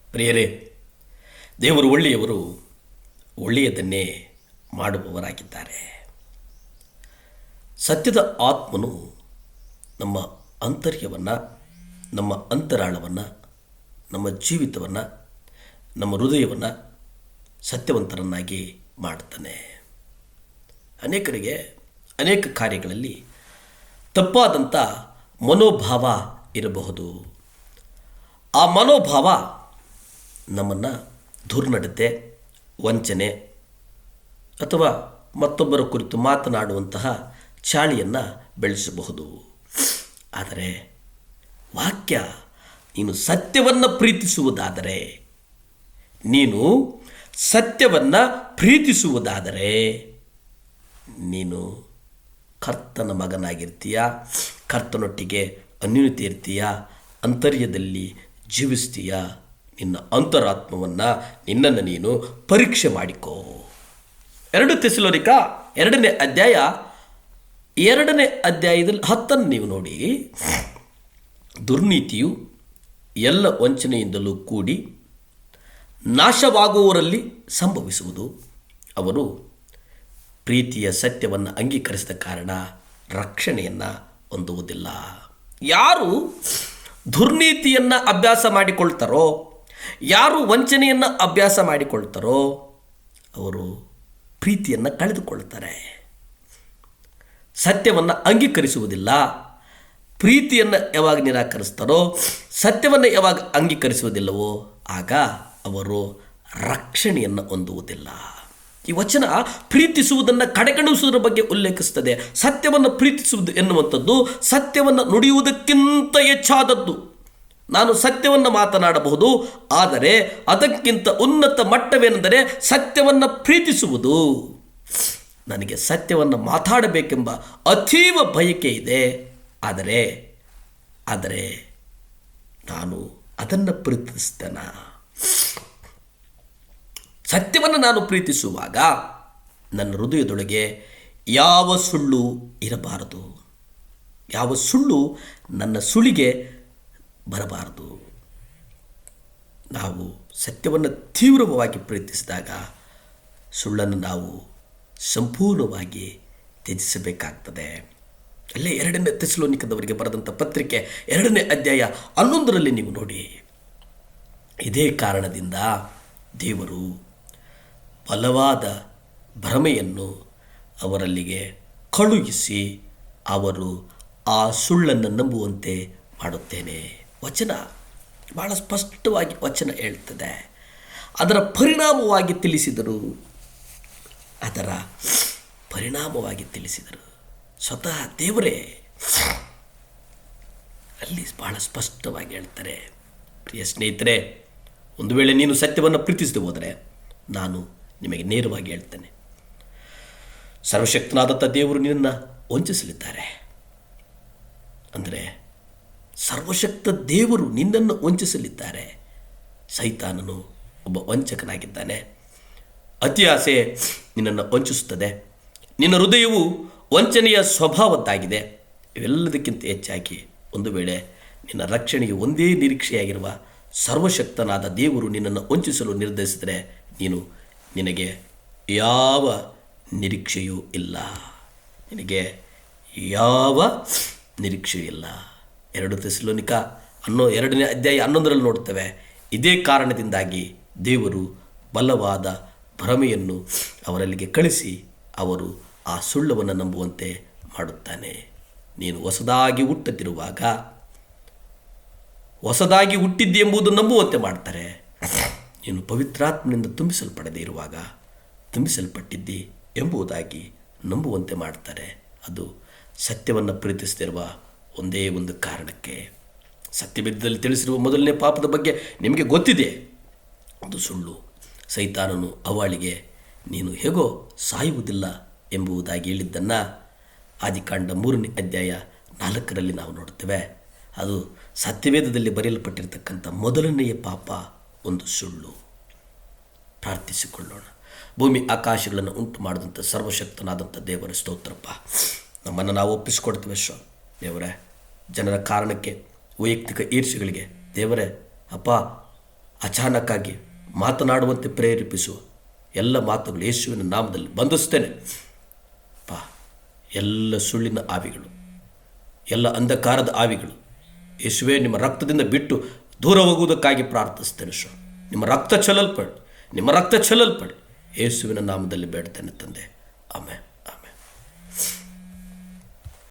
ಪ್ರಿಯರೇ, ದೇವರು ಒಳ್ಳೆಯವರು, ಒಳ್ಳೆಯದನ್ನೇ ಮಾಡುವವರಾಗಿದ್ದಾರೆ. ಸತ್ಯದ ಆತ್ಮನು ನಮ್ಮ ಆಂತರ್ಯವನ್ನು, ನಮ್ಮ ಅಂತರಾಳವನ್ನು, ನಮ್ಮ ಜೀವಿತವನ್ನು, ನಮ್ಮ ಹೃದಯವನ್ನು ಸತ್ಯವಂತರನ್ನಾಗಿ ಮಾಡ್ತಾನೆ. ಅನೇಕರಿಗೆ ಅನೇಕ ಕಾರ್ಯಗಳಲ್ಲಿ ತಪ್ಪಾದಂಥ ಮನೋಭಾವ ಇರಬಹುದು. ಆ ಮನೋಭಾವ ನಮ್ಮನ್ನು ದುರ್ನಡತೆ, ವಂಚನೆ ಅಥವಾ ಮತ್ತೊಬ್ಬರ ಕುರಿತು ಮಾತನಾಡುವಂತಹ ಚಾಳಿಯನ್ನು ಬೆಳೆಸಬಹುದು. ಆದರೆ ವಾಕ್ಯ, ನೀನು ಸತ್ಯವನ್ನು ಪ್ರೀತಿಸುವುದಾದರೆ, ನೀನು ಸತ್ಯವನ್ನು ಪ್ರೀತಿಸುವುದಾದರೆ ನೀನು ಕರ್ತನ ಮಗನಾಗಿರ್ತೀಯ, ಕರ್ತನೊಟ್ಟಿಗೆ ಅನ್ಯೋನ್ಯತೆ ಇರ್ತೀಯ, ಅಂತರ್ಯದಲ್ಲಿ ಜೀವಿಸ್ತೀಯ. ನಿನ್ನ ಅಂತರಾತ್ಮವನ್ನು, ನಿನ್ನನ್ನು ನೀನು ಪರೀಕ್ಷೆ ಮಾಡಿಕೋ. 2 ಥೆಸಲೋನಿಕ 2ನೇ ಅಧ್ಯಾಯ 2ನೇ ಅಧ್ಯಾಯದಲ್ಲಿ 10 ನೀವು ನೋಡಿ. ದುರ್ನೀತಿಯು ಎಲ್ಲ ವಂಚನೆಯಿಂದಲೂ ಕೂಡಿ ನಾಶವಾಗುವವರಲ್ಲಿ ಸಂಭವಿಸುವುದು. ಅವರು ಪ್ರೀತಿಯ ಸತ್ಯವನ್ನು ಅಂಗೀಕರಿಸಿದ ಕಾರಣ ರಕ್ಷಣೆಯನ್ನು ಹೊಂದುವುದಿಲ್ಲ. ಯಾರು ದುರ್ನೀತಿಯನ್ನು ಅಭ್ಯಾಸ ಮಾಡಿಕೊಳ್ತಾರೋ, ಯಾರು ವಂಚನೆಯನ್ನು ಅಭ್ಯಾಸ ಮಾಡಿಕೊಳ್ತಾರೋ ಅವರು ಪ್ರೀತಿಯನ್ನು ಕಳೆದುಕೊಳ್ತಾರೆ. ಸತ್ಯವನ್ನು ಅಂಗೀಕರಿಸುವುದಿಲ್ಲ. ಪ್ರೀತಿಯನ್ನು ಯಾವಾಗ ನಿರಾಕರಿಸ್ತಾರೋ, ಸತ್ಯವನ್ನು ಯಾವಾಗ ಅಂಗೀಕರಿಸುವುದಿಲ್ಲವೋ ಆಗ ಅವರು ರಕ್ಷಣೆಯನ್ನು ಹೊಂದುವುದಿಲ್ಲ. ಈ ವಚನ ಪ್ರೀತಿಸುವುದನ್ನು ಕಡೆಗಣಿಸುವುದರ ಬಗ್ಗೆ ಉಲ್ಲೇಖಿಸುತ್ತದೆ. ಸತ್ಯವನ್ನು ಪ್ರೀತಿಸುವುದು ಎನ್ನುವಂಥದ್ದು ಸತ್ಯವನ್ನು ನುಡಿಯುವುದಕ್ಕಿಂತ ಹೆಚ್ಚಾದದ್ದು. ನಾನು ಸತ್ಯವನ್ನು ಮಾತನಾಡಬಹುದು, ಆದರೆ ಅದಕ್ಕಿಂತ ಉನ್ನತ ಮಟ್ಟವೇನೆಂದರೆ ಸತ್ಯವನ್ನು ಪ್ರೀತಿಸುವುದು. ನನಗೆ ಸತ್ಯವನ್ನು ಮಾತಾಡಬೇಕೆಂಬ ಅತೀವ ಬಯಕೆ ಇದೆ, ಆದರೆ ನಾನು ಅದನ್ನು ಪ್ರೀತಿಸ್ತೇನೆ. ಸತ್ಯವನ್ನು ನಾನು ಪ್ರೀತಿಸುವಾಗ ನನ್ನ ಹೃದಯದೊಳಗೆ ಯಾವ ಸುಳ್ಳು ಇರಬಾರದು, ಯಾವ ಸುಳ್ಳು ನನ್ನ ಸುಳಿಗೆ ಬರಬಾರದು. ನಾವು ಸತ್ಯವನ್ನು ತೀವ್ರವಾಗಿ ಪ್ರೀತಿಸಿದಾಗ ಸುಳ್ಳನ್ನು ನಾವು ಸಂಪೂರ್ಣವಾಗಿ ತ್ಯಜಿಸಬೇಕಾಗ್ತದೆ. ಅಲ್ಲೇ 2ನೇ ಥೆಸಲೋನಿಕದವರಿಗೆ ಬರೆದಂಥ ಪತ್ರಿಕೆ 2ನೇ ಅಧ್ಯಾಯ 11ರಲ್ಲಿ ನೀವು ನೋಡಿ. ಇದೇ ಕಾರಣದಿಂದ ದೇವರು ಬಲವಾದ ಭ್ರಮೆಯನ್ನು ಅವರಲ್ಲಿಗೆ ಕಳುಹಿಸಿ ಅವರು ಆ ಸುಳ್ಳನ್ನು ನಂಬುವಂತೆ ಮಾಡುತ್ತೇನೆ. ವಚನ ಭಾಳ ಸ್ಪಷ್ಟವಾಗಿ ವಚನ ಹೇಳ್ತದೆ. ಅದರ ಪರಿಣಾಮವಾಗಿ ತಿಳಿಸಿದರು. ಸ್ವತಃ ದೇವರೇ ಅಲ್ಲಿ ಭಾಳ ಸ್ಪಷ್ಟವಾಗಿ ಹೇಳ್ತಾರೆ. ಪ್ರಿಯ ಸ್ನೇಹಿತರೆ, ಒಂದು ವೇಳೆ ನೀನು ಸತ್ಯವನ್ನು ಪ್ರೀತಿಸದೆ ಹೋದರೆ ನಾನು ನಿಮಗೆ ನೇರವಾಗಿ ಹೇಳ್ತೇನೆ, ಸರ್ವಶಕ್ತನಾದಂಥ ದೇವರು ನಿನ್ನನ್ನು ವಂಚಿಸಲಿದ್ದಾರೆ. ಅಂದರೆ ಸರ್ವಶಕ್ತ ದೇವರು ನಿನ್ನನ್ನು ವಂಚಿಸಲಿದ್ದಾರೆ. ಸೈತಾನನು ಒಬ್ಬ ವಂಚಕನಾಗಿದ್ದಾನೆ. ಅತಿ ಆಸೆ ನಿನ್ನನ್ನು ವಂಚಿಸುತ್ತದೆ. ನಿನ್ನ ಹೃದಯವು ವಂಚನೆಯ ಸ್ವಭಾವದ್ದಾಗಿದೆ. ಇವೆಲ್ಲದಕ್ಕಿಂತ ಹೆಚ್ಚಾಗಿ ಒಂದು ವೇಳೆ ನಿನ್ನ ರಕ್ಷಣೆಗೆ ಒಂದೇ ನಿರೀಕ್ಷೆಯಾಗಿರುವ ಸರ್ವಶಕ್ತನಾದ ದೇವರು ನಿನ್ನನ್ನು ವಂಚಿಸಲು ನಿರ್ಧರಿಸಿದರೆ ನಿನಗೆ ಯಾವ ನಿರೀಕ್ಷೆಯೂ ಇಲ್ಲ. 2 ಥೆಸಲೋನಿಕ 2ನೇ ಅಧ್ಯಾಯ 11ರಲ್ಲಿ ನೋಡ್ತೇವೆ. ಇದೇ ಕಾರಣದಿಂದಾಗಿ ದೇವರು ಬಲವಾದ ಭ್ರಮೆಯನ್ನು ಅವರಲ್ಲಿಗೆ ಕಳಿಸಿ ಅವರು ಆ ಸುಳ್ಳವನ್ನು ನಂಬುವಂತೆ ಮಾಡುತ್ತಾನೆ. ನೀನು ಹೊಸದಾಗಿ ಹುಟ್ಟಿದ್ದೆ ಎಂಬುದು ನಂಬುವಂತೆ ಮಾಡ್ತಾರೆ. ನೀನು ಪವಿತ್ರಾತ್ಮನಿಂದ ತುಂಬಿಸಲ್ಪಟ್ಟಿದ್ದಿ ಎಂಬುದಾಗಿ ನಂಬುವಂತೆ ಮಾಡ್ತಾರೆ. ಅದು ಸತ್ಯವನ್ನು ಪ್ರೀತಿಸದಿರುವ ಒಂದೇ ಒಂದು ಕಾರಣಕ್ಕೆ. ಸತ್ಯವೇದದಲ್ಲಿ ತಿಳಿಸಿರುವ ಮೊದಲನೇ ಪಾಪದ ಬಗ್ಗೆ ನಿಮಗೆ ಗೊತ್ತಿದೆ, ಅದು ಸುಳ್ಳು. ಸೈತಾನನು ಅವಳಿಗೆ ನೀನು ಹೇಗೋ ಸಾಯುವುದಿಲ್ಲ ಎಂಬುದಾಗಿ ಹೇಳಿದ್ದನ್ನು ಆದಿಕಾಂಡ 3ನೇ ಅಧ್ಯಾಯ 4ರಲ್ಲಿ ನಾವು ನೋಡ್ತೇವೆ. ಅದು ಸತ್ಯವೇದದಲ್ಲಿ ಬರೆಯಲ್ಪಟ್ಟಿರ್ತಕ್ಕಂಥ ಮೊದಲನೆಯ ಪಾಪ, ಒಂದು ಸುಳ್ಳು. ಪ್ರಾರ್ಥಿಸಿಕೊಳ್ಳೋಣ. ಭೂಮಿ ಆಕಾಶಗಳನ್ನು ಉಂಟು ಮಾಡಿದಂಥ ಸರ್ವಶಕ್ತನಾದಂಥ ದೇವರ ಸ್ತೋತ್ರಪ್ಪ. ನಮ್ಮನ್ನು ನಾವು ಒಪ್ಪಿಸಿಕೊಡ್ತೇವೆ ದೇವರೇ. ಜನರ ಕಾರಣಕ್ಕೆ, ವೈಯಕ್ತಿಕ ಈರ್ಷೆಗಳಿಗೆ ದೇವರೇ ಅಪ್ಪ ಅಚಾನಕ್ಕಾಗಿ ಮಾತನಾಡುವಂತೆ ಪ್ರೇರೇಪಿಸುವ ಎಲ್ಲ ಮಾತುಗಳು ಯೇಸುವಿನ ನಾಮದಲ್ಲಿ ಬಂಧಿಸ್ತೇನೆ. ಎಲ್ಲ ಸುಳ್ಳಿನ ಆವಿಗಳು, ಎಲ್ಲ ಅಂಧಕಾರದ ಆವಿಗಳು ಯೇಸುವೇ ನಿಮ್ಮ ರಕ್ತದಿಂದ ಬಿಟ್ಟು ದೂರ ಹೋಗುವುದಕ್ಕಾಗಿ ಪ್ರಾರ್ಥಿಸ್ತೇನೆ. ನಿಮ್ಮ ರಕ್ತ ಚೆಲ್ಲಲ್ಪಡಿ, ನಿಮ್ಮ ರಕ್ತ ಚೆಲ್ಲಲ್ಪಡಿ. ಯೇಸುವಿನ ನಾಮದಲ್ಲಿ ಬೇಡ್ತೇನೆ ತಂದೆ, ಆಮೆನ್.